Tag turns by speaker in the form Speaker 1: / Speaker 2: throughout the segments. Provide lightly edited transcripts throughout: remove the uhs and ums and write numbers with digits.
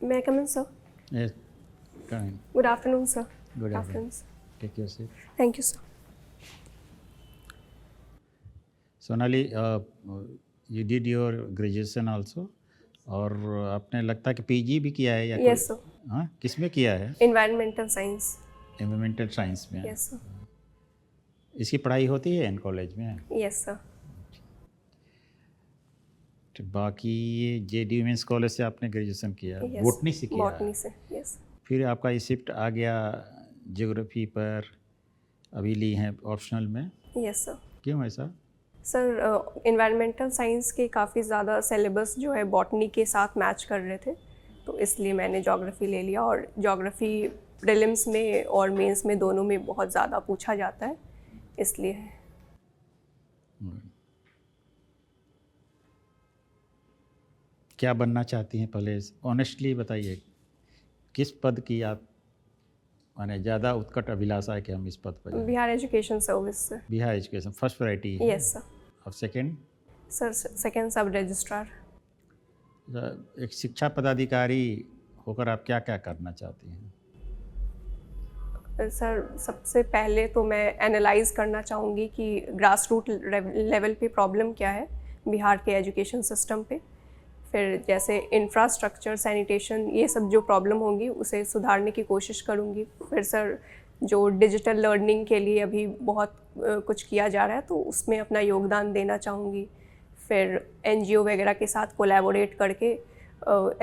Speaker 1: May I come in, sir?
Speaker 2: Yes, come in.
Speaker 1: Good afternoon, sir.
Speaker 2: Good afternoon.
Speaker 1: Sir.
Speaker 2: Take your seat.
Speaker 1: Thank you, sir.
Speaker 2: Sonali, you did your graduation also, और आपने लगता है कि PG भी किया है या
Speaker 1: Yes, sir.
Speaker 2: हाँ, किस में किया है?
Speaker 1: Environmental science.
Speaker 2: एनवायरमेंटल साइंस में।
Speaker 1: Yes, sir.
Speaker 2: इसकी पढ़ाई होती है इन कॉलेज में?
Speaker 1: Yes, sir.
Speaker 2: तो बाकी ये जेडी वुमेंस कॉलेज से आपने ग्रेजुएशन किया,
Speaker 1: Yes.
Speaker 2: बोटनी से किया,
Speaker 1: Botany से. Yes.
Speaker 2: फिर आपका ये शिफ्ट आ गया ज्योग्राफी पर, अभी ली हैं ऑप्शनल में,
Speaker 1: Yes, sir.
Speaker 2: क्यों ऐसा?
Speaker 1: सर इन्वायरमेंटल साइंस के काफ़ी ज़्यादा सिलेबस जो है बॉटनी के साथ मैच कर रहे थे, तो इसलिए मैंने ज्योग्राफी ले लिया। और ज्योग्राफी प्रीलिम्स में और मेंस में दोनों में बहुत ज़्यादा पूछा जाता है, इसलिए।
Speaker 2: क्या बनना चाहती हैं, पहले ऑनेस्टली बताइए, किस पद की आप माने ज़्यादा उत्कट अभिलाषा है कि हम इस पद पर जाएं?
Speaker 1: बिहार एजुकेशन सर्विस से।
Speaker 2: बिहार एजुकेशन फर्स्ट वैरायटी है?
Speaker 1: Yes sir.
Speaker 2: और सेकंड?
Speaker 1: सर सेकंड सब रजिस्ट्रार।
Speaker 2: एक शिक्षा पदाधिकारी होकर आप क्या क्या करना चाहती हैं?
Speaker 1: सर सबसे पहले तो मैं एनालाइज करना चाहूँगी कि ग्रास रूट लेवल पे प्रॉब्लम क्या है बिहार के एजुकेशन सिस्टम पे। फिर जैसे इंफ्रास्ट्रक्चर, सैनिटेशन, ये सब जो प्रॉब्लम होंगी उसे सुधारने की कोशिश करूँगी। फिर सर जो डिजिटल लर्निंग के लिए अभी बहुत कुछ किया जा रहा है, तो उसमें अपना योगदान देना चाहूँगी। फिर एनजीओ वगैरह के साथ कोलैबोरेट करके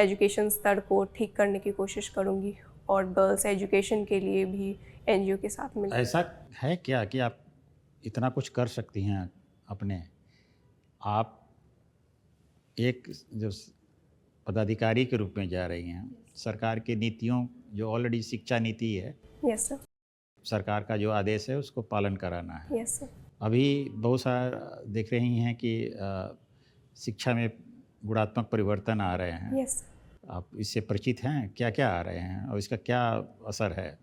Speaker 1: एजुकेशन स्तर को ठीक करने की कोशिश करूँगी, और गर्ल्स एजुकेशन के लिए भी एनजीओ के साथ मिल।
Speaker 2: ऐसा है क्या कि आप इतना कुछ कर सकती हैं अपने आप, एक जो पदाधिकारी के रूप में जा रही हैं, सरकार की नीतियों जो ऑलरेडी शिक्षा नीति है,
Speaker 1: यस सर,
Speaker 2: सरकार का जो आदेश है उसको पालन कराना है।
Speaker 1: Yes sir.
Speaker 2: अभी बहुत सारा देख रही हैं कि शिक्षा में गुणात्मक परिवर्तन आ रहे हैं।
Speaker 1: यस।
Speaker 2: आप इससे परिचित हैं? क्या क्या आ रहे हैं और इसका क्या असर है?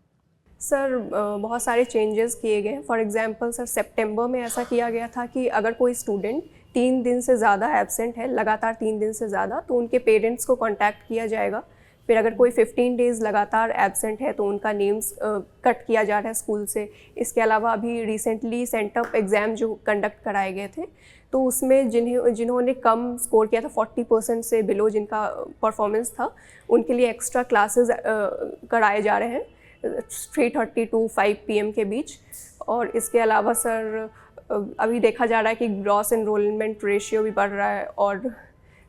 Speaker 1: सर बहुत सारे चेंजेस किए गए हैं। फॉर एग्जांपल सर सितंबर में ऐसा किया गया था कि अगर कोई स्टूडेंट 3 दिन से ज़्यादा एब्सेंट है, लगातार 3 दिन से ज़्यादा, तो उनके पेरेंट्स को कांटेक्ट किया जाएगा। फिर अगर कोई 15 डेज़ लगातार एब्सेंट है तो उनका नेम्स कट किया जा रहा है स्कूल से। इसके अलावा अभी रिसेंटली सेंटअप एग्ज़ाम जो कंडक्ट कराए गए थे, तो उसमें जिन्होंने कम स्कोर किया था, 40% से बिलो जिनका परफॉर्मेंस था, उनके लिए एक्स्ट्रा क्लासेस कराए जा रहे हैं 3:30 टू 5 PM के बीच। और इसके अलावा सर अभी देखा जा रहा है कि ग्रॉस एनरोलमेंट रेशियो भी बढ़ रहा है। और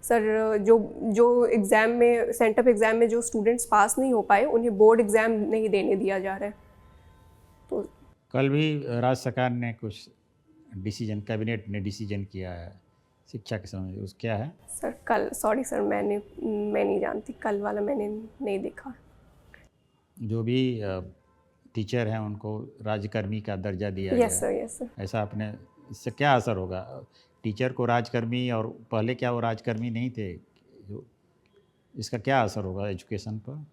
Speaker 1: सर जो एग्ज़ाम में, सेंटअप एग्ज़ाम में जो स्टूडेंट्स पास नहीं हो पाए, उन्हें बोर्ड एग्ज़ाम नहीं देने दिया जा रहा है। तो
Speaker 2: कल भी राज्य सरकार ने कुछ डिसीजन, कैबिनेट ने डिसीजन किया है शिक्षा के संबंध, उस क्या है?
Speaker 1: सर कल, सॉरी सर, मैं नहीं जानती, कल वाला मैंने नहीं देखा।
Speaker 2: जो भी टीचर हैं उनको राजकर्मी का दर्जा दिया गया।
Speaker 1: Yes sir, yes sir.
Speaker 2: ऐसा आपने, इससे क्या असर होगा टीचर को राजकर्मी, और पहले क्या वो राजकर्मी नहीं थे? जो इसका क्या असर होगा एजुकेशन पर?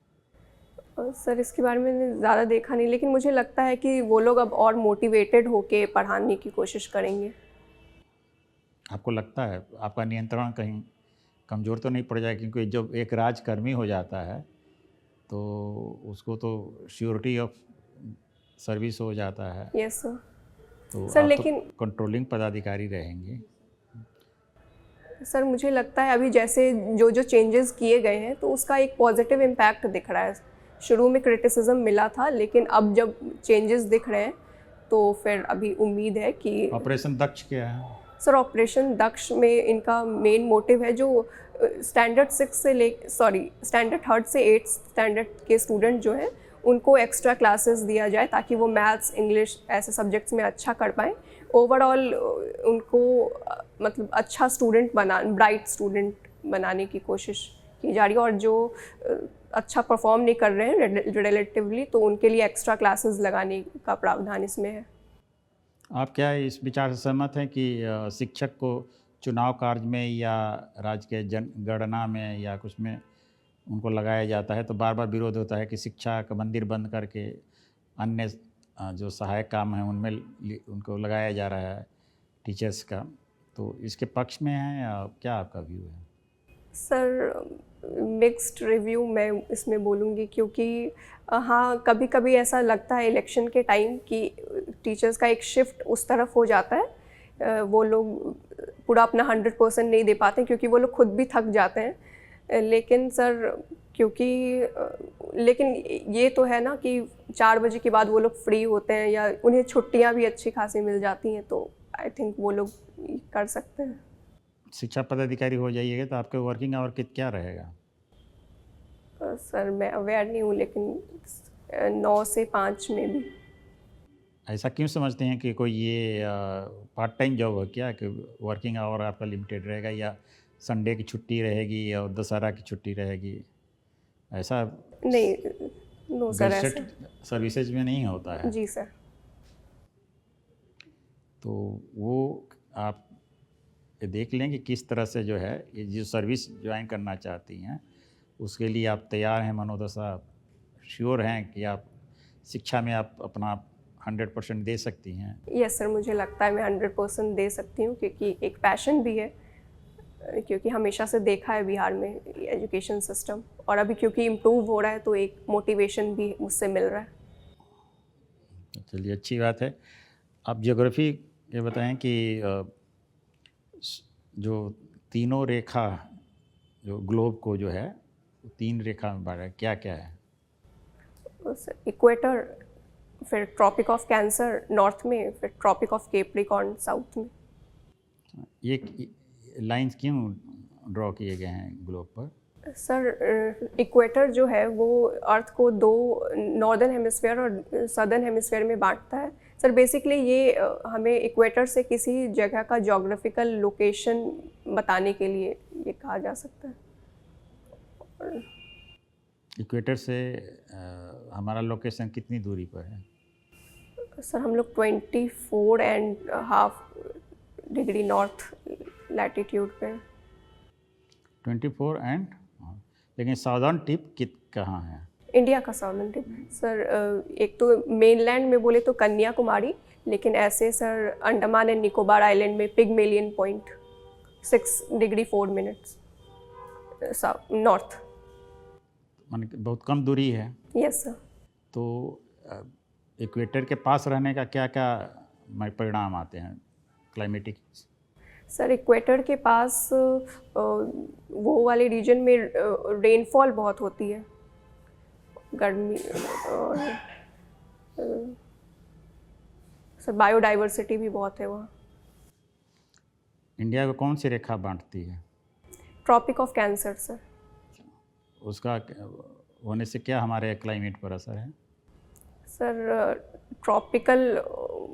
Speaker 1: सर इसके बारे में मैंने ज़्यादा देखा नहीं, लेकिन मुझे लगता है कि वो लोग अब और मोटिवेटेड होके पढ़ाने की कोशिश करेंगे।
Speaker 2: आपको लगता है आपका नियंत्रण कहीं कमज़ोर तो नहीं पड़ जाए? क्योंकि जब एक राजकर्मी हो जाता है तो उसको तो श्योरिटी ऑफ सर्विस हो जाता है।
Speaker 1: Yes sir.
Speaker 2: तो
Speaker 1: सर
Speaker 2: आप
Speaker 1: लेकिन
Speaker 2: तो कंट्रोलिंग पदाधिकारी रहेंगे।
Speaker 1: सर मुझे लगता है अभी जैसे जो चेंजेस किए गए हैं, तो उसका एक पॉजिटिव इम्पैक्ट दिख रहा है। शुरू में क्रिटिसिज्म मिला था, लेकिन अब जब चेंजेस दिख रहे हैं तो फिर अभी उम्मीद है कि।
Speaker 2: ऑपरेशन दक्ष क्या है?
Speaker 1: सर ऑपरेशन दक्ष में इनका मेन मोटिव है जो स्टैंडर्ड 3rd से 8th स्टैंडर्ड के स्टूडेंट जो हैं, उनको एक्स्ट्रा क्लासेस दिया जाए ताकि वो मैथ्स, इंग्लिश ऐसे सब्जेक्ट्स में अच्छा कर पाएँ। ओवरऑल उनको मतलब अच्छा स्टूडेंट ब्राइट स्टूडेंट बनाने की कोशिश की जा रही है। और जो अच्छा परफॉर्म नहीं कर रहे हैं रिलेटिवली, तो उनके लिए एक्स्ट्रा क्लासेस लगाने का प्रावधान इसमें है।
Speaker 2: आप क्या इस विचार से सहमत हैं कि शिक्षक को चुनाव कार्य में या राज्य के जनगणना में या कुछ में उनको लगाया जाता है तो बार बार विरोध होता है कि शिक्षा का मंदिर बंद करके अन्य जो सहायक काम हैं उनमें उनको लगाया जा रहा है टीचर्स का, तो इसके पक्ष में है या क्या आपका व्यू है?
Speaker 1: सर मिक्स्ड रिव्यू मैं इसमें बोलूँगी, क्योंकि हाँ कभी कभी ऐसा लगता है इलेक्शन के टाइम कि टीचर्स का एक शिफ्ट उस तरफ हो जाता है, वो लोग पूरा अपना 100% नहीं दे पाते क्योंकि वो लोग खुद भी थक जाते हैं। लेकिन सर क्योंकि लेकिन ये तो है ना कि 4 बजे के बाद वो लोग फ्री होते हैं या उन्हें छुट्टियां भी अच्छी खासी मिल जाती हैं, तो आई थिंक वो लोग कर सकते हैं।
Speaker 2: शिक्षा पदाधिकारी हो जाइएगा तो आपके वर्किंग आवर क्या रहेगा?
Speaker 1: सर मैं अवेयर नहीं हूँ, लेकिन 9 से 5 में भी।
Speaker 2: ऐसा क्यों समझते हैं कि कोई ये पार्ट टाइम जॉब है क्या, कि वर्किंग आवर आपका लिमिटेड रहेगा या संडे की छुट्टी रहेगी और दशहरा की छुट्टी रहेगी? ऐसा
Speaker 1: नहीं, नो सर
Speaker 2: गजटेड
Speaker 1: ऐसा।
Speaker 2: सर्विसेज में नहीं होता है।
Speaker 1: जी सर।
Speaker 2: तो वो आप ये देख लें कि किस तरह से जो है ये जो सर्विस ज्वाइन करना चाहती हैं उसके लिए आप तैयार हैं, मनोदशा श्योर हैं कि आप शिक्षा में आप अपना 100% दे सकती हैं?
Speaker 1: यस सर, मुझे लगता है मैं 100% दे सकती हूँ, क्योंकि एक पैशन भी है, क्योंकि हमेशा से देखा है बिहार में एजुकेशन सिस्टम, और अभी क्योंकि इम्प्रूव हो रहा है तो एक मोटिवेशन भी मुझसे मिल रहा है।
Speaker 2: चलिए अच्छी बात है। आप ज्योग्राफी ये बताएं कि जो तीनों रेखा जो ग्लोब को जो है 3 रेखा में बांटा है, क्या क्या है?
Speaker 1: इक्वेटर, फिर ट्रॉपिक ऑफ कैंसर नॉर्थ में, फिर ट्रॉपिक ऑफ कैप्रिकॉर्न साउथ में।
Speaker 2: ये लाइंस क्यों ड्रॉ किए गए हैं ग्लोब पर?
Speaker 1: सर इक्वेटर जो है वो अर्थ को 2 नॉर्दर्न हेमिस्फेयर और सदर्न हेमिस्फेयर में बांटता है। सर बेसिकली ये हमें इक्वेटर से किसी जगह का जोग्राफिकल लोकेशन बताने के लिए ये कहा जा सकता है।
Speaker 2: इक्वेटर से हमारा लोकेशन कितनी दूरी पर है?
Speaker 1: सर हम लोग 24.5 डिग्री नॉर्थ लैटिट्यूड पे।
Speaker 2: 24 एंड, लेकिन साउदर्न टिप कहाँ है?
Speaker 1: इंडिया का साउदर्न टिप सर, एक तो मेनलैंड में बोले तो कन्याकुमारी, लेकिन ऐसे sir Andaman and Nicobar island में Pygmalion point 6 degree 4 minutes north.
Speaker 2: मान बहुत कम दूरी है।
Speaker 1: Yes sir.
Speaker 2: तो इक्वेटर के पास रहने का क्या क्या परिणाम आते हैं क्लाइमेटिक?
Speaker 1: सर इक्वेटर के पास वो वाले रीजन में रेनफॉल बहुत होती है, गर्मी, और सर बायोडाइवर्सिटी भी बहुत है वहाँ।
Speaker 2: इंडिया को कौन सी रेखा बांटती है?
Speaker 1: Tropic of cancer sir.
Speaker 2: उसका होने से क्या हमारे क्लाइमेट पर असर है?
Speaker 1: सर ट्रॉपिकल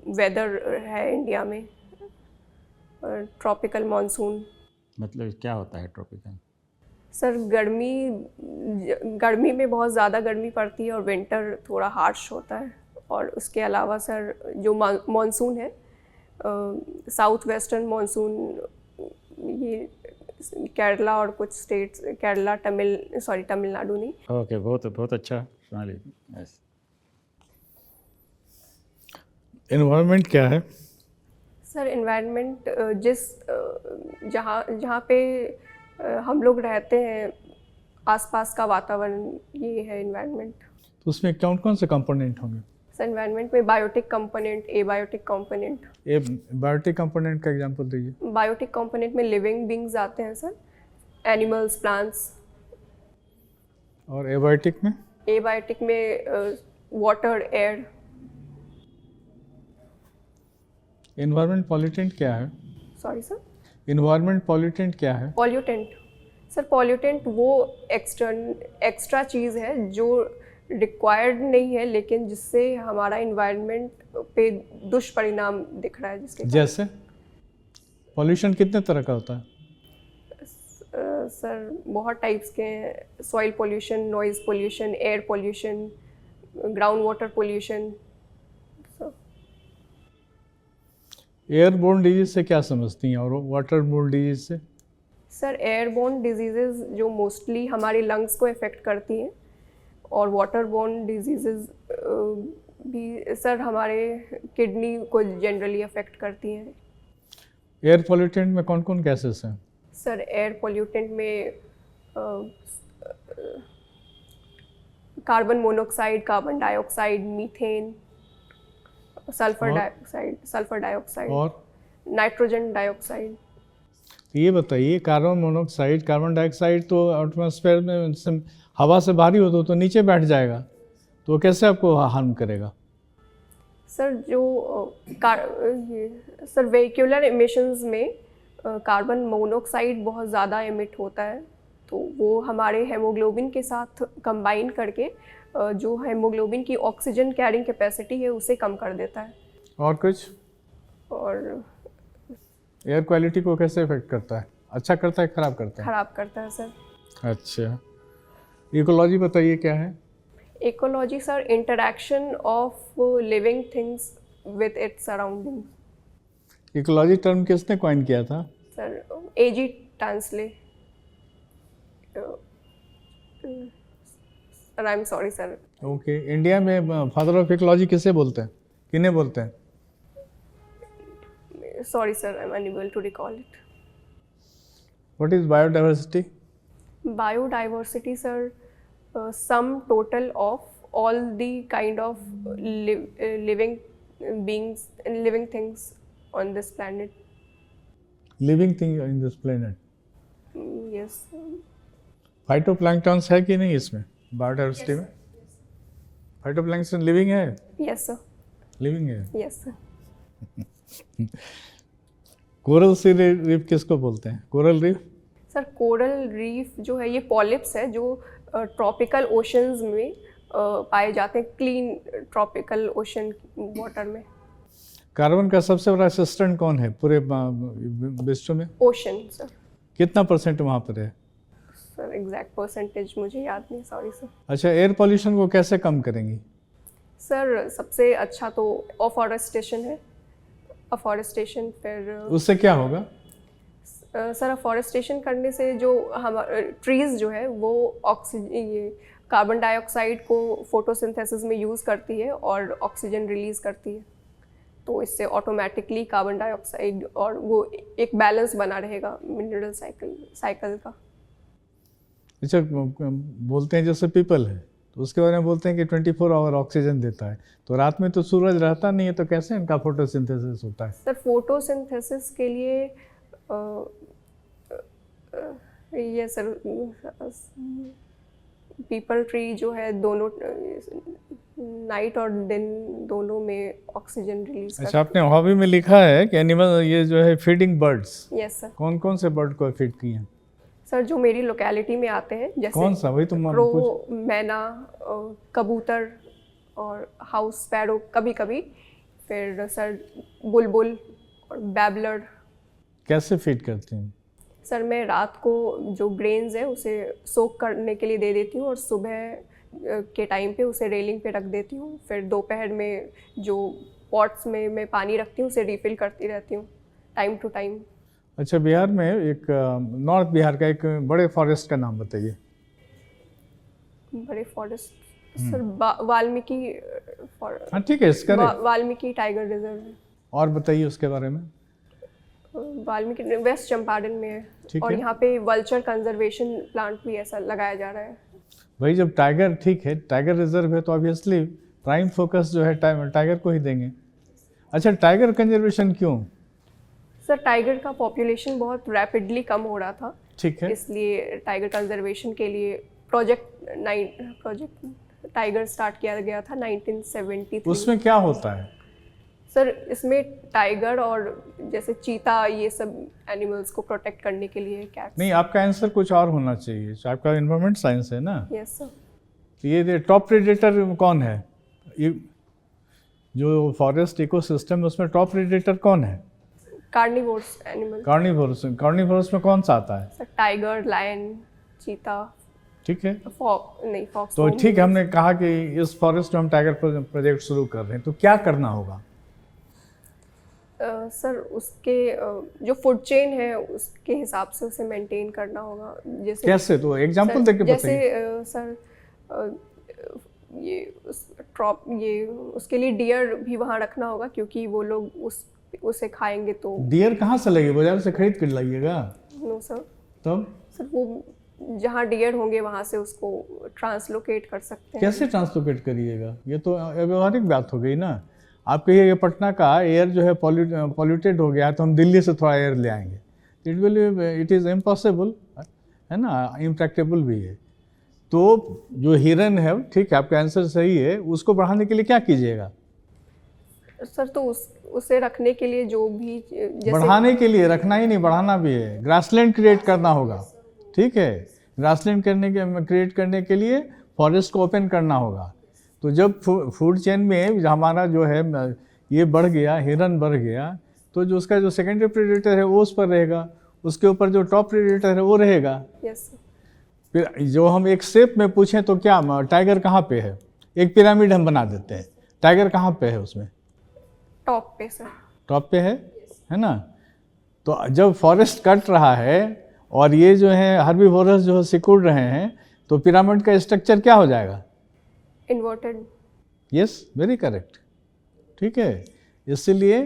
Speaker 1: वेदर है इंडिया में, ट्रॉपिकल मॉनसून।
Speaker 2: मतलब क्या होता है ट्रॉपिकल?
Speaker 1: सर गर्मी में बहुत ज़्यादा गर्मी पड़ती है और विंटर थोड़ा हार्श होता है, और उसके अलावा सर जो मॉनसून है साउथ वेस्टर्न मॉनसून, ये केरला और कुछ स्टेट्स, केरला तमिलनाडु नहीं।
Speaker 2: ओके, बहुत बहुत अच्छा सोनाली। यस।
Speaker 3: एनवायरनमेंट क्या है?
Speaker 1: सर एनवायरनमेंट जहाँ पे हम लोग रहते हैं, आसपास का वातावरण, ये है एनवायरनमेंट।
Speaker 3: तो उसमें कौन कौन से कंपोनेंट होंगे?
Speaker 1: सर एनवायरनमेंट में बायोटिक कंपोनेंट, एबायोटिक कंपोनेंट।
Speaker 3: ए बायोटिक कंपोनेंट का एग्जांपल दीजिए।
Speaker 1: बायोटिक कंपोनेंट में लिविंग बींग्स आते हैं सर, एनिमल्स, प्लांट्स।
Speaker 3: और एबायोटिक में?
Speaker 1: एबायोटिक में वाटर, एयर।
Speaker 3: एनवायरनमेंट पॉल्यूटेंट क्या है?
Speaker 1: Sorry sir?
Speaker 3: एनवायरनमेंट पॉल्यूटेंट क्या है?
Speaker 1: पॉल्यूटेंट सर, पॉल्यूटेंट वो एक्स्ट्रा चीज़ है जो रिक्वायर्ड नहीं है, लेकिन जिससे हमारा इन्वायरमेंट पे दुष्परिणाम दिख रहा है, जिसके
Speaker 3: जैसे पॉल्यूशन कितने तरह का होता है?
Speaker 1: सर बहुत टाइप्स के हैं। Soil pollution, noise pollution, air pollution, ground water pollution.
Speaker 3: Airborne disease से क्या समझती हैं और वाटरबोर्न डिजीज से?
Speaker 1: सर एयरबोर्न डिजीज़ेज़ जो मोस्टली हमारे लंग्स को इफ़ेक्ट करती हैं, और वाटरबोर्न डिजीज़ेज़ भी सर हमारे किडनी को जनरली अफेक्ट करती हैं।
Speaker 3: एयर पॉल्यूटेंट में कौन कौन गैसेस हैं?
Speaker 1: सर एयर पोल्यूटेंट में carbon monoxide, carbon dioxide, methane, sulphur dioxide,
Speaker 3: और
Speaker 1: नाइट्रोजन डाइऑक्साइड।
Speaker 3: ये बताइए, कार्बन मोनोऑक्साइड, कार्बन डाइऑक्साइड तो एटमॉस्फेयर में हवा से भारी हो तो नीचे बैठ जाएगा, तो कैसे आपको हार्म करेगा?
Speaker 1: सर सर वेहिकुलर एमिशंस में कार्बन मोनोऑक्साइड बहुत ज़्यादा एमिट होता है, तो वो हमारे हेमोग्लोबिन के साथ कंबाइन करके जो हेमोग्लोबिन की ऑक्सीजन कैरिंग कैपेसिटी है उसे कम कर देता है।
Speaker 3: और कुछ?
Speaker 1: और
Speaker 3: एयर क्वालिटी को कैसे इफेक्ट करता है? अच्छा करता है, खराब करता है?
Speaker 1: ख़राब करता है सर।
Speaker 3: अच्छा, इकोलॉजी बताइए क्या है?
Speaker 1: Ecology sir interaction of living things with its surrounding.
Speaker 3: Ecology term किसने कॉइन किया था?
Speaker 1: Sir AG Tansley. Sir I am sorry sir.
Speaker 3: Okay, India में फादर ऑफ इकोलॉजी किसे बोलते हैं, किन्हें बोलते हैं?
Speaker 1: Sorry sir, I'm unable to recall it.
Speaker 3: What is biodiversity?
Speaker 1: Biodiversity sir, sum total of all the kind of living beings and living things on this planet.
Speaker 3: Living thing in this planet.
Speaker 1: Yes.
Speaker 3: Phytoplanktons है कि नहीं इसमें biodiversity में? Phytoplankton living है?
Speaker 1: Yes sir.
Speaker 3: Living है।
Speaker 1: Yes sir.
Speaker 3: Coral सी reef किसको बोलते हैं? Coral reef?
Speaker 1: Sir coral reef जो है ये पॉलिप्स है जो ट्रॉपिकल ओशंस में पाए जाते हैं, क्लीन ट्रॉपिकल ओशन वाटर में।
Speaker 3: कार्बन का सबसे बड़ा असिस्टेंट कौन है पूरे विश्व में?
Speaker 1: Ocean sir.
Speaker 3: कितना % वहाँ पर है?
Speaker 1: सर एग्जैक्ट परसेंटेज मुझे याद नहीं, सॉरी सर।
Speaker 3: अच्छा, एयर पोल्यूशन को कैसे कम करेंगी?
Speaker 1: सर सबसे अच्छा तो अफॉरेस्टेशन है। अफॉरेस्टेशन फिर
Speaker 3: उससे क्या होगा?
Speaker 1: सर अफॉरेस्टेशन करने से जो हम ट्रीज़ जो है वो ऑक्सीजन, ये कार्बन डाइऑक्साइड को फोटोसिंथेसिस में यूज़ करती है और ऑक्सीजन रिलीज़ करती है, तो इससे ऑटोमेटिकली कार्बन डाइऑक्साइड और वो एक बैलेंस बना रहेगा मिनरल साइकिल का।
Speaker 3: अच्छा, बोलते हैं जैसे पीपल है तो उसके बारे में बोलते हैं कि 24 आवर ऑक्सीजन देता है, तो रात में तो सूरज रहता नहीं है, तो कैसे इनका फोटोसिंथेसिस होता है?
Speaker 1: सर फोटोसिंथेसिस के लिए ये सर पीपल ट्री जो है दोनों नाइट और दिन दोनों में ऑक्सीजन रिलीज
Speaker 3: अच्छा, आपने हॉबी में लिखा है कि एनिमल ये जो है फीडिंग बर्ड्स।
Speaker 1: Yes sir.
Speaker 3: कौन कौन से बर्ड को फीड किए हैं?
Speaker 1: सर जो मेरी लोकेलिटी में आते हैं, जैसे
Speaker 3: कौन सा? वही तुम
Speaker 1: क्रो, मैना, कबूतर और हाउस स्पैरो कभी कभी, फिर सर बुलबुल और बैबलर।
Speaker 3: कैसे फीड करते हैं?
Speaker 1: सर मैं रात को जो ग्रेन्स है उसे सोक करने के लिए दे देती हूँ और सुबह के टाइम पे उसे रेलिंग पे रख देती हूँ, फिर दोपहर में जो पॉट्स में मैं पानी रखती हूँ उसे रिफ़िल करती रहती हूँ टाइम टू टाइम।
Speaker 3: अच्छा, बिहार में एक नॉर्थ बिहार का एक बड़े फॉरेस्ट का नाम बताइए।
Speaker 1: बड़े फॉरेस्ट सर वाल्मीकि
Speaker 3: हाँ ठीक है, इसका
Speaker 1: वाल्मीकि टाइगर रिजर्व है।
Speaker 3: और बताइए उसके बारे में।
Speaker 1: वाल्मीकि वेस्ट चंपारण में है और यहाँ पे वल्चर कंजर्वेशन प्लांट भी ऐसा लगाया जा रहा है।
Speaker 3: भाई जब टाइगर, ठीक है टाइगर रिजर्व है तो ऑब्वियसली प्राइम फोकस जो है टाइगर को ही देंगे। अच्छा, टाइगर कंजर्वेशन क्यों?
Speaker 1: सर टाइगर का पॉपुलेशन बहुत रैपिडली कम हो रहा था,
Speaker 3: ठीक है,
Speaker 1: इसलिए टाइगर कंजर्वेशन के लिए प्रोजेक्ट टाइगर स्टार्ट किया गया था 1973।
Speaker 3: उसमें क्या होता है?
Speaker 1: सर इसमें टाइगर और जैसे चीता ये सब एनिमल्स को प्रोटेक्ट करने के लिए कैट्स।
Speaker 3: नहीं, आपका आंसर कुछ और होना चाहिए, आपका एनवायरमेंट साइंस है ना।
Speaker 1: Yes sir.
Speaker 3: ये टॉप प्रेडेटर कौन है? ये जो फॉरेस्ट इकोसिस्टम उसमें टॉप प्रेडेटर कौन है?
Speaker 1: Carnivorous animal.
Speaker 3: कार्निवोरस में कौन सा आता है?
Speaker 1: सर टाइगर, लायन, चीता।
Speaker 3: ठीक है,
Speaker 1: फॉक्स।
Speaker 3: तो ठीक है, हमने कहा कि इस फॉरेस्ट में हम टाइगर प्रोजेक्ट शुरू कर रहे हैं, तो क्या करना होगा?
Speaker 1: सर उसके जो फूड चेन है उसके हिसाब से उसे मेंटेन करना होगा। जैसे
Speaker 3: कैसे? तो एग्जांपल देके बताइए।
Speaker 1: जैसे सर ये उसके लिए डियर भी वहाँ रखना होगा, क्योंकि वो लोग उसे खाएंगे तो।
Speaker 3: डियर कहाँ से लाइए? बाजार से खरीद कर लाइएगा?
Speaker 1: No sir.
Speaker 3: तब
Speaker 1: सर वो जहाँ डियर होंगे वहाँ से उसको ट्रांसलोकेट कर सकते हैं।
Speaker 3: कैसे ट्रांसलोकेट करिएगा? ये तो व्यवहारिक बात हो गई ना। आप कहिए कि पटना का एयर जो है पॉल्यूटेड हो गया तो हम दिल्ली से थोड़ा एयर ले आएंगे, इट इज़ इम्पॉसिबल, है ना, इम्प्रैक्टिबल भी है। तो जो हिरन है, ठीक है, आपका आंसर सही है, उसको बढ़ाने के लिए क्या कीजिएगा?
Speaker 1: सर तो उसे रखने के लिए जो भी जैसे
Speaker 3: बढ़ाने के लिए, रखना ही नहीं, बढ़ाना भी है। ग्रासलैंड क्रिएट करना होगा, ठीक है। ग्रासलैंड क्रिएट करने के लिए फॉरेस्ट को ओपन करना होगा। तो जब फूड चेन में हमारा जो है ये बढ़ गया, हिरन बढ़ गया, तो जो उसका जो सेकेंडरी प्रेडेटर है वो उस पर रहेगा, उसके ऊपर जो टॉप प्रेडेटर है वो रहेगा।
Speaker 1: Yes sir.
Speaker 3: फिर जो हम एक शेप में पूछें तो क्या टाइगर कहाँ पे है? एक पिरामिड हम बना देते हैं, टाइगर कहाँ पे है उसमें?
Speaker 1: टॉप पे सर।
Speaker 3: टॉप पे है ना। तो जब फॉरेस्ट कट रहा है और ये जो है हर्बीवोरस जो सिकुड़ रहे हैं, तो पिरामिड का स्ट्रक्चर क्या हो जाएगा?
Speaker 1: इन्वर्टेड।
Speaker 3: यस, वेरी करेक्ट, ठीक है। इसलिए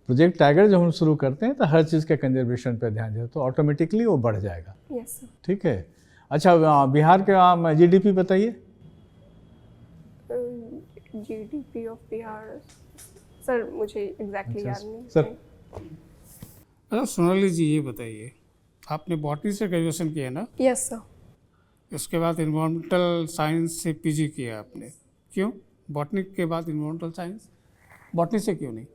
Speaker 3: प्रोजेक्ट टाइगर जब हम शुरू करते हैं तो हर चीज़ के कंजर्वेशन पर ध्यान दें, तो ऑटोमेटिकली वो बढ़ जाएगा।
Speaker 1: Yes sir.
Speaker 3: ठीक है। अच्छा, बिहार का जीडीपी बताइए।
Speaker 1: जीडीपी ऑफ बिहार सर मुझे एग्जैक्टली याद नहीं
Speaker 3: सर।
Speaker 4: अच्छा सोनाली जी, ये बताइए, आपने बॉटनी से ग्रेजुएशन किया ना?
Speaker 1: Yes sir.
Speaker 4: उसके बाद इन्वायरमेंटल साइंस से पीजी किया आपने, क्यों बॉटनी के बाद इन्वायरमेंटल साइंस? बॉटनी से क्यों नहीं?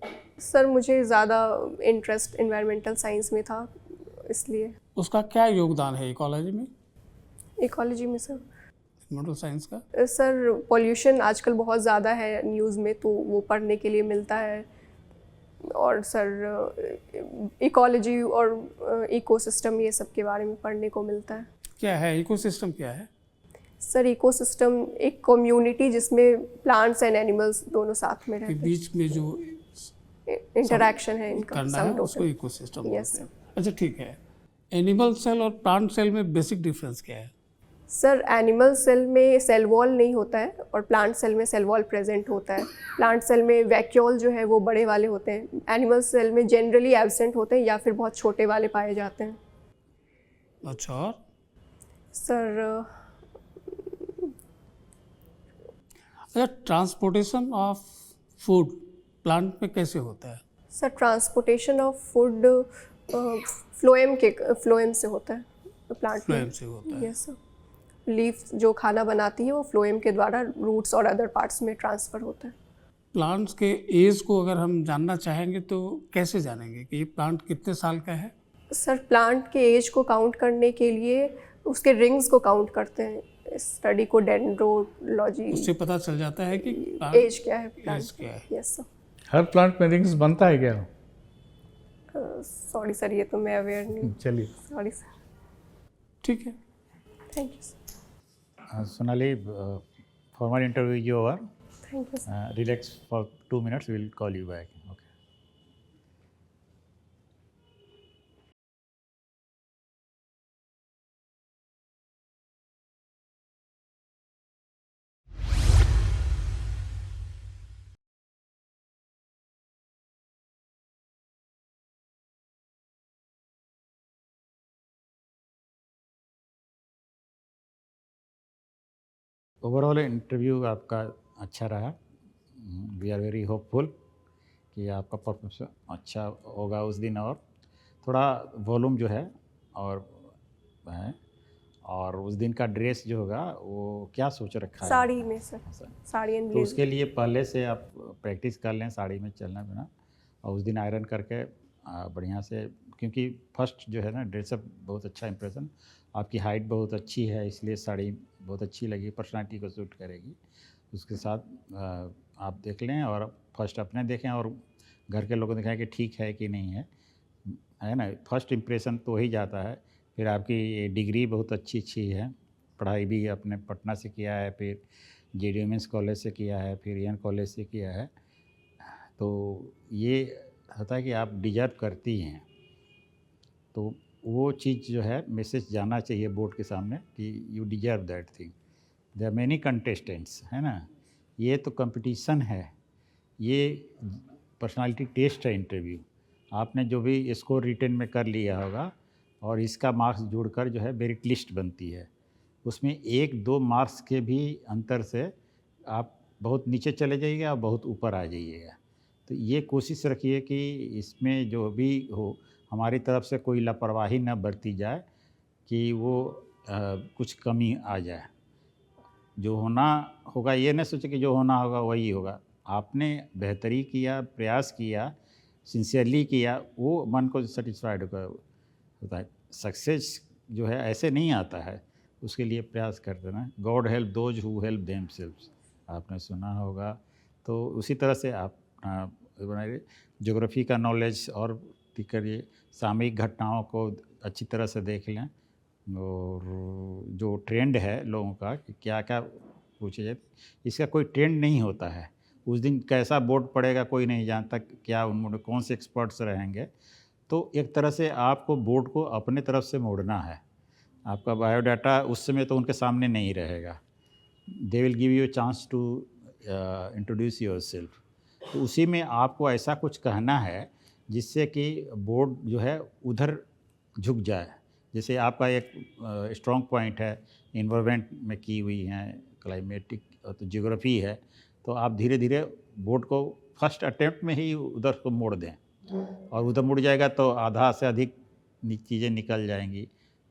Speaker 1: सर मुझे ज़्यादा इंटरेस्ट इन्वायरमेंटल साइंस में था, इसलिए।
Speaker 4: उसका क्या योगदान है इकोलॉजी में,
Speaker 1: इकोलॉजी में सर?
Speaker 4: इन्वायरमेंटल साइंस का
Speaker 1: सर पॉल्यूशन आजकल बहुत ज़्यादा है न्यूज़ में, तो वो पढ़ने के लिए मिलता है। और सर इकोलॉजी और इकोसिस्टम ये सब के बारे में पढ़ने को मिलता है।
Speaker 4: क्या है इकोसिस्टम, क्या है?
Speaker 1: सर इकोसिस्टम एक कम्युनिटी जिसमें प्लांट्स एंड एनिमल्स दोनों साथ में
Speaker 4: के
Speaker 1: रहते
Speaker 4: बीच में जो
Speaker 1: हैं, इंटरेक्शन है इनका
Speaker 4: करना है
Speaker 1: सम
Speaker 4: उसको
Speaker 1: टोटल।
Speaker 4: इकोसिस्टम
Speaker 1: Yes,
Speaker 4: बोलते हैं। अच्छा ठीक है, एनिमल सेल और प्लांट सेल में बेसिक डिफरेंस क्या है?
Speaker 1: सर एनिमल सेल में सेल वॉल नहीं होता है और प्लांट सेल में सेल वॉल प्रेजेंट होता है। प्लांट सेल में वैक्यूल जो है वो बड़े वाले होते हैं, एनिमल सेल में जनरली एब्सेंट होते हैं या फिर बहुत छोटे वाले पाए जाते हैं।
Speaker 4: अच्छा, और
Speaker 1: सर
Speaker 4: अच्छा, ट्रांसपोर्टेशन ऑफ फूड प्लांट में कैसे होता है?
Speaker 1: Sir transportation of food phloem से होता है प्लांट
Speaker 4: फ्लोएम
Speaker 1: में।
Speaker 4: से होता है।
Speaker 1: Yes sir. लीफ जो खाना बनाती है वो फ्लोएम के द्वारा रूट्स और अदर पार्ट्स में ट्रांसफ़र होता है।
Speaker 4: प्लांट्स के एज को अगर हम जानना चाहेंगे तो कैसे जानेंगे कि ये प्लांट कितने साल का है?
Speaker 1: सर प्लांट के एज को काउंट करने के लिए उसके रिंग्स को काउंट करते हैं। स्टडी को डेंड्रोलॉजी
Speaker 4: उससे पता चल जाता है कि
Speaker 1: एज क्या है प्लांट।
Speaker 4: एज क्या है।
Speaker 1: Yes sir.
Speaker 3: हर प्लांट में रिंग्स बनता है क्या?
Speaker 1: सॉरी सर, ये तो मैं अवेयर नहीं।
Speaker 3: चलिए।
Speaker 1: Sorry sir.
Speaker 4: ठीक है,
Speaker 1: thank you sir.
Speaker 2: Sonali, formal interview is over.
Speaker 1: Thank you sir.
Speaker 2: Relax for 2 minutes. We'll call you back. Okay. Overall interview आपका अच्छा रहा। वी आर वेरी होपफुल कि आपका परफॉर्मेंस अच्छा होगा उस दिन, और थोड़ा वॉल्यूम जो है और उस दिन का ड्रेस जो होगा वो क्या सोच रखा है?
Speaker 1: साड़ी में सर,
Speaker 2: सर,
Speaker 1: साड़ी एंड
Speaker 2: तो
Speaker 1: ब्लेजर।
Speaker 2: उसके लिए पहले से आप प्रैक्टिस कर लें साड़ी में चलना फिरना, और उस दिन आयरन करके बढ़िया से, क्योंकि फर्स्ट जो है ना ड्रेसअप बहुत अच्छा इंप्रेशन, आपकी हाइट बहुत अच्छी है इसलिए साड़ी बहुत अच्छी लगी, पर्सनालिटी को सूट करेगी। उसके साथ आप देख लें और फर्स्ट अपने देखें और घर के लोगों को दिखाएं कि ठीक है कि नहीं है ना। फर्स्ट इम्प्रेशन तो ही जाता है। फिर आपकी डिग्री बहुत अच्छी है, पढ़ाई भी आपने पटना से किया है, फिर JD वुमेंस कॉलेज से किया है, फिर EN कॉलेज से किया है, तो ये होता है कि आप डिजर्व करती हैं। तो वो चीज़ जो है मैसेज जाना चाहिए बोर्ड के सामने कि you deserve that thing. There are many contestants, है ना। ये तो कंपटीशन है, ये पर्सनालिटी टेस्ट है इंटरव्यू। आपने जो भी स्कोर रिटन में कर लिया होगा और इसका मार्क्स जोड़कर जो है मेरिट लिस्ट बनती है। उसमें 1-2 मार्क्स के भी अंतर से आप बहुत नीचे चले जाइएगा और बहुत ऊपर आ जाइएगा। तो ये कोशिश रखिए कि इसमें जो भी हो हमारी तरफ से कोई लापरवाही न बरती जाए कि वो कुछ कमी आ जाए। जो होना होगा ये न सोचे कि जो होना होगा वही होगा। आपने बेहतरी किया, प्रयास किया, सिंसियरली किया, वो मन को सेटिस्फाइड होता है। सक्सेस जो है ऐसे नहीं आता है, उसके लिए प्रयास करते ना। God help those who help themselves, आपने सुना होगा। तो उसी तरह से आप बनाइए। ज्योग्राफी का नॉलेज और करिए, सामयिक घटनाओं को अच्छी तरह से देख लें, और जो ट्रेंड है लोगों का कि क्या क्या पूछे जाए, इसका कोई ट्रेंड नहीं होता है। उस दिन कैसा बोर्ड पड़ेगा कोई नहीं जानता, क्या उनमें कौन से एक्सपर्ट्स रहेंगे। तो एक तरह से आपको बोर्ड को अपने तरफ से मोड़ना है। आपका बायोडाटा उस समय तो उनके सामने नहीं रहेगा। They will give you chance to introduce yourself. तो उसी में आपको ऐसा कुछ कहना है जिससे कि बोर्ड जो है उधर झुक जाए। जैसे आपका एक स्ट्रॉन्ग पॉइंट है इन्वायरमेंट में की हुई हैं, क्लाइमेटिक तो ज्योग्राफी है, तो आप धीरे धीरे बोर्ड को फर्स्ट अटेम्प्ट में ही उधर को मोड़ दें, और उधर मुड़ जाएगा तो आधा से अधिक चीज़ें निकल जाएंगी,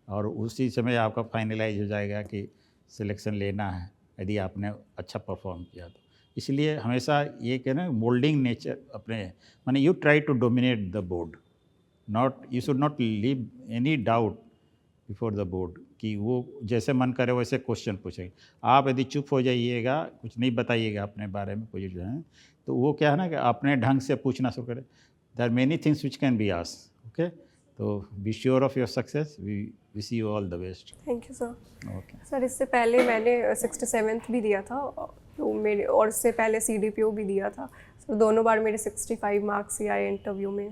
Speaker 2: और उसी समय आपका फाइनलाइज हो जाएगा कि सिलेक्शन लेना है यदि आपने अच्छा परफॉर्म किया तो। इसलिए हमेशा ये कहना मोल्डिंग नेचर अपने, माने you try to dominate the board, not you should not leave any doubt before the board कि वो जैसे मन करे वैसे क्वेश्चन पूछेंगे। आप यदि चुप हो जाइएगा, कुछ नहीं बताइएगा अपने बारे में कोई जो है, तो वो क्या है ना कि अपने ढंग से पूछना शुरू करें। There are many things which can be asked. Okay, तो be sure of your success. We wish you all the best.
Speaker 1: Thank you sir.
Speaker 2: Okay
Speaker 1: sir, इससे पहले मैंने 67th भी दिया था, तो मेरे, और इससे पहले CDPO भी दिया था। सर दोनों बार मेरे 65 मार्क्स ही आए इंटरव्यू में।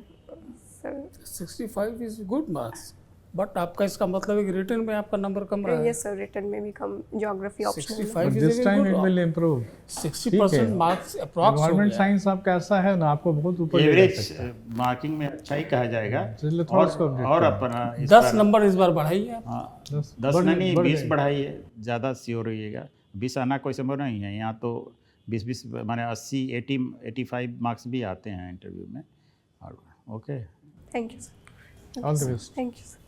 Speaker 1: Sir
Speaker 4: 65 is good marks, but आपका इसका मतलब है कि रिटन में आपका नंबर कम रहा है।
Speaker 1: यस सर, रिटन में भी कम, ज्योग्राफी ऑप्शनल में।
Speaker 4: 65
Speaker 3: this time it will improve.
Speaker 4: 60% marks approx हो
Speaker 3: गवर्नमेंट
Speaker 4: गया।
Speaker 3: साइंस आपका ऐसा है ना, आपको बहुत ऊपर ले जा
Speaker 2: एवरेज
Speaker 3: सकता है।
Speaker 2: मार्किंग में अच्छा ही कहा जाएगा।
Speaker 3: इसलिए थोड़ा इसको update
Speaker 2: और
Speaker 3: करें।
Speaker 2: अपना इस
Speaker 4: 10
Speaker 2: पर-
Speaker 4: नंबर इस बार बढ़ाइए आप।
Speaker 2: हाँ,
Speaker 3: 10
Speaker 2: 10 नहीं
Speaker 3: बढ़
Speaker 2: 20
Speaker 3: गए।
Speaker 2: बढ़ाइए, ज़्यादा श्योर रहिएगा। 20 आना कोई संभव नहीं है। यहाँ तो 20 माने 80 85 मार्क्स भी आते हैं इंटरव्यू में। और okay,
Speaker 1: thank you sir.
Speaker 3: All the best.
Speaker 1: Thank you sir.